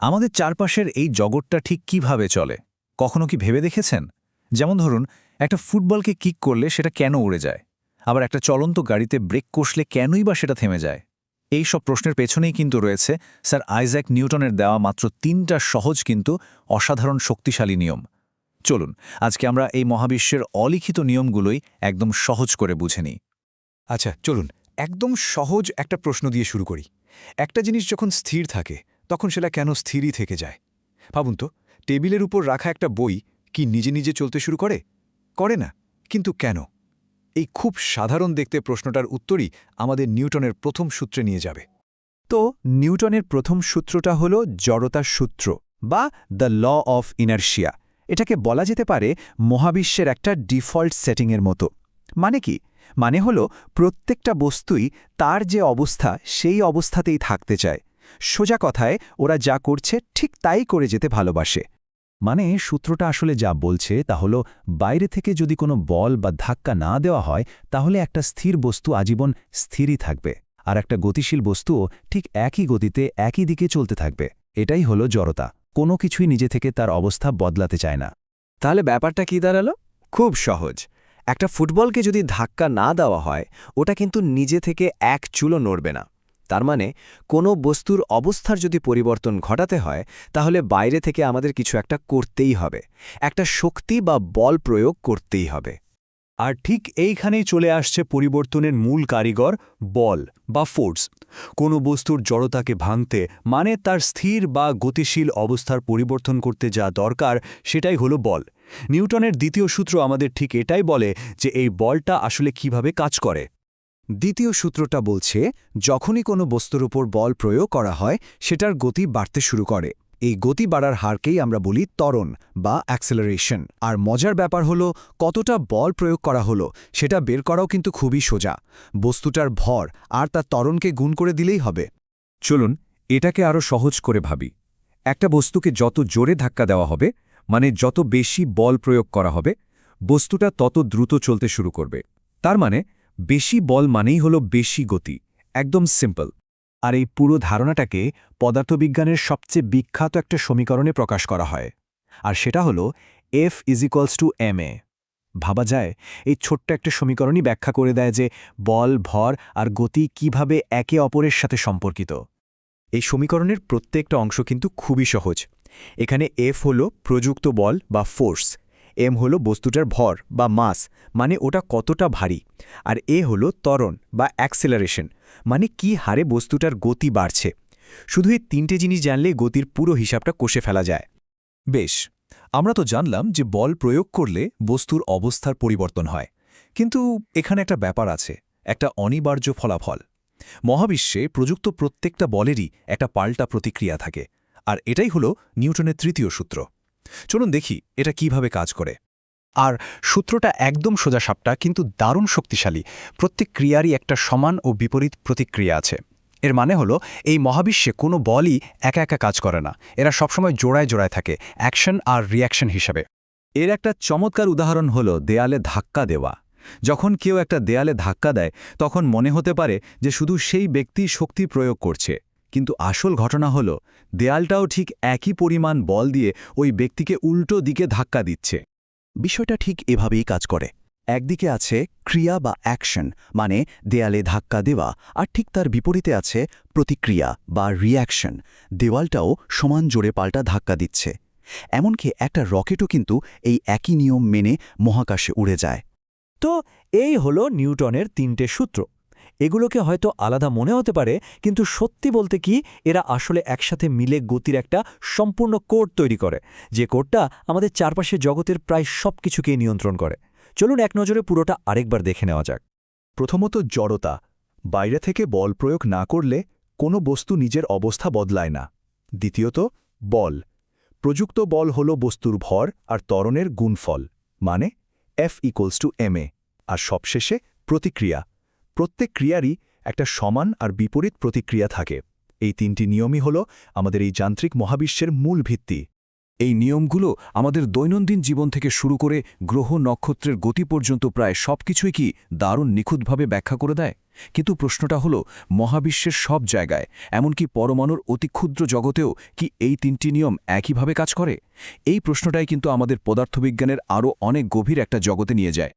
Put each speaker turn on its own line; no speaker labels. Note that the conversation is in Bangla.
আমাদের চারপাশের এই জগৎটা ঠিক কিভাবে চলে কখনো কি ভেবে দেখেছেন? যেমন ধরুন, একটা ফুটবলকে কিক করলে সেটা কেন উড়ে যায়, আবার একটা চলন্ত গাড়িতে ব্রেক কষলে কেনই বা সেটা থেমে যায়। এই সব প্রশ্নের পেছনেই কিন্তু রয়েছে স্যার আইজ্যাক নিউটনের দেওয়া মাত্র ৩টা সহজ কিন্তু অসাধারণ শক্তিশালী নিয়ম। চলুন আজকে আমরা এই মহাবিশ্বের অলিখিত নিয়মগুলোই একদম সহজ করে বুঝে নিই।
আচ্ছা চলুন, একদম সহজ একটা প্রশ্ন দিয়ে শুরু করি। একটা জিনিস যখন স্থির থাকে তখন সেটা কেন স্থিরই থেকে যায়? ভাবুন তো, টেবিলের উপর রাখা একটা বই কি নিজে নিজে চলতে শুরু করে? করে না। কিন্তু কেন? এই খুব সাধারণ দেখতে প্রশ্নটার উত্তরই আমাদের নিউটনের প্রথম সূত্রে নিয়ে যাবে। তো নিউটনের প্রথম সূত্রটা হল জড়তার সূত্র বা দ্য ল অফ ইনার্শিয়া। এটাকে বলা যেতে পারে মহাবিশ্বের একটা ডিফল্ট সেটিংয়ের মতো। মানে কি? মানে হলো প্রত্যেকটা বস্তুই তার যে অবস্থা সেই অবস্থাতেই থাকতে চায়। সোজা কথায় ওরা যা করছে ঠিক তাই করে যেতে ভালোবাসে।
মানে সূত্রটা আসলে যা বলছে তা হলো, বাইরে থেকে যদি কোনো বল বা ধাক্কা না দেওয়া হয় তাহলে একটা স্থির বস্তু আজীবন স্থিরই থাকবে, আর একটা গতিশীল বস্তুও ঠিক একই গতিতে একই দিকে চলতে থাকবে। এটাই হলো জড়তা। কোনো কিছুই নিজে থেকে তার অবস্থা বদলাতে চায় না।
তাহলে ব্যাপারটা কি দাঁড়ালো? খুব সহজ। একটা ফুটবলকে যদি ধাক্কা না দেওয়া হয়, ওটা কিন্তু নিজে থেকে এক চুলও নড়বে না। তার মানে কোনো বস্তুর অবস্থার যদি পরিবর্তন ঘটাতে হয়, তাহলে বাইরে থেকে আমাদের কিছু একটা করতেই হবে। একটা শক্তি বা বল প্রয়োগ করতেই হবে।
আর ঠিক এইখানেই চলে আসছে পরিবর্তনের মূল কারিগর, বল বা ফোর্স। কোনো বস্তুর জড়তাকে ভাঙতে মানে তার স্থির বা গতিশীল অবস্থার পরিবর্তন করতে যা দরকার সেটাই হলো বল। নিউটনের দ্বিতীয় সূত্র আমাদের ঠিক এটাই বলে যে এই বলটা আসলে কিভাবে কাজ করে।
দ্বিতীয় সূত্রটা বলছে, যখনই কোনো বস্তুর উপর বল প্রয়োগ করা হয় সেটার গতি বাড়তে শুরু করে। এই গতি বাড়ার হারকেই আমরা বলি ত্বরণ বা অ্যাক্সেলারেশন। আর মজার ব্যাপার হলো, কতটা বল প্রয়োগ করা হলো সেটা বের করাও কিন্তু খুবই সোজা। বস্তুটার ভর আর তার ত্বরণকে গুণ করে দিলেই হবে।
চলুন এটাকে আরও সহজ করে ভাবি। একটা বস্তুকে যত জোরে ধাক্কা দেওয়া হবে, মানে যত বেশি বল প্রয়োগ করা হবে, বস্তুটা তত দ্রুত চলতে শুরু করবে। তার মানে বেশি বল মানেই হলো বেশি গতি। একদম সিম্পল।
আর এই পুরো ধারণাটাকে পদার্থবিজ্ঞানের সবচেয়ে বিখ্যাত একটা সমীকরণে প্রকাশ করা হয়, আর সেটা হলো F=ma। ভাবা যায়, এই ছোট্ট একটা সমীকরণই ব্যাখ্যা করে দেয় যে বল, ভর আর গতি কিভাবে একে অপরের সাথে সম্পর্কিত।
এই সমীকরণের প্রত্যেকটা অংশ কিন্তু খুবই সহজ। এখানে এফ হল প্রযুক্ত বল বা ফোর্স, এম হল বস্তুটার ভর বা মাস, মানে ওটা কতটা ভারী, আর এ হল ত্বরণ বা অ্যাক্সেলারেশন, মানে কি হারে বস্তুটার গতি বাড়ছে। শুধু এই 3টে জিনিস জানলে গতির পুরো হিসাবটা কষে ফেলা যায়।
বেশ, আমরা তো জানলাম যে বল প্রয়োগ করলে বস্তুর অবস্থার পরিবর্তন হয়, কিন্তু এখানে একটা ব্যাপার আছে, একটা অনিবার্য ফলাফল। মহাবিশ্বে প্রযুক্ত প্রত্যেকটা বলেরই একটা পাল্টা প্রতিক্রিয়া থাকে, আর এটাই হলো নিউটনের তৃতীয় সূত্র। চলুন দেখি এটা কিভাবে কাজ করে।
আর সূত্রটা একদম সোজাসাপটা কিন্তু দারুণ শক্তিশালী। প্রত্যেক ক্রিয়ারই একটা সমান ও বিপরীত প্রতিক্রিয়া আছে। এর মানে হলো, এই মহাবিশ্বে কোনো বলই একা একা কাজ করে না, এরা সবসময় জোড়ায় জোড়ায় থাকে, অ্যাকশন আর রিঅ্যাকশন হিসাবে।
এর একটা চমৎকার উদাহরণ হলো দেয়ালে ধাক্কা দেওয়া। যখন কেউ একটা দেয়ালে ধাক্কা দেয় তখন মনে হতে পারে যে শুধু সেই ব্যক্তি শক্তি প্রয়োগ করছে, কিন্তু আসল ঘটনা হলো দেয়ালটাও ঠিক একই পরিমাণ বল দিয়ে ওই ব্যক্তিকে উল্টো দিকে ধাক্কা দিচ্ছে।
বিষয়টা ঠিক এভাবেই কাজ করে। একদিকে আছে ক্রিয়া বা অ্যাকশন, মানে দেয়ালে ধাক্কা দেওয়া, আর ঠিক তার বিপরীতে আছে প্রতিক্রিয়া বা রিঅ্যাকশন। দেওয়ালটাও সমান জোরে পাল্টা ধাক্কা দিচ্ছে। এমনকি একটা রকেটও কিন্তু এই একই নিয়ম মেনে মহাকাশে উড়ে যায়।
তো এই হলো নিউটনের 3টে সূত্র। এগুলোকে হয়তো আলাদা মনে হতে পারে, কিন্তু সত্যি বলতে কি, এরা আসলে একসাথে মিলে গতির একটা সম্পূর্ণ কোড তৈরি করে, যে কোডটা আমাদের চারপাশের জগতের প্রায় সব কিছুকেই নিয়ন্ত্রণ করে। চলুন এক নজরে পুরোটা আরেকবার দেখে নেওয়া যাক।
প্রথমত জড়তা। বাইরে থেকে বল প্রয়োগ না করলে কোনো বস্তু নিজের অবস্থা বদলায় না। দ্বিতীয়ত বল। প্রযুক্ত বল হল বস্তুর ভর আর ত্বরণের গুণফল, মানে F=ma। আর সবশেষে প্রতিক্রিয়া। প্রত্যেক ক্রিয়ারই একটা সমান আর বিপরীত প্রতিক্রিয়া থাকে। এই 3টি নিয়মই হল আমাদের এই যান্ত্রিক মহাবিশ্বের মূল ভিত্তি।
এই নিয়মগুলো আমাদের দৈনন্দিন জীবন থেকে শুরু করে গ্রহ নক্ষত্রের গতি পর্যন্ত প্রায় সবকিছুই কি দারুণ নিখুঁতভাবে ব্যাখ্যা করে দেয়? কিন্তু প্রশ্নটা হলো, মহাবিশ্বের সব জায়গায়, এমনকি পরমাণুর অতি ক্ষুদ্র জগতেও কি এই 3টি নিয়ম একইভাবে কাজ করে? এই প্রশ্নটাই কিন্তু আমাদের পদার্থবিজ্ঞানের আরও অনেক গভীর একটা জগতে নিয়ে যায়।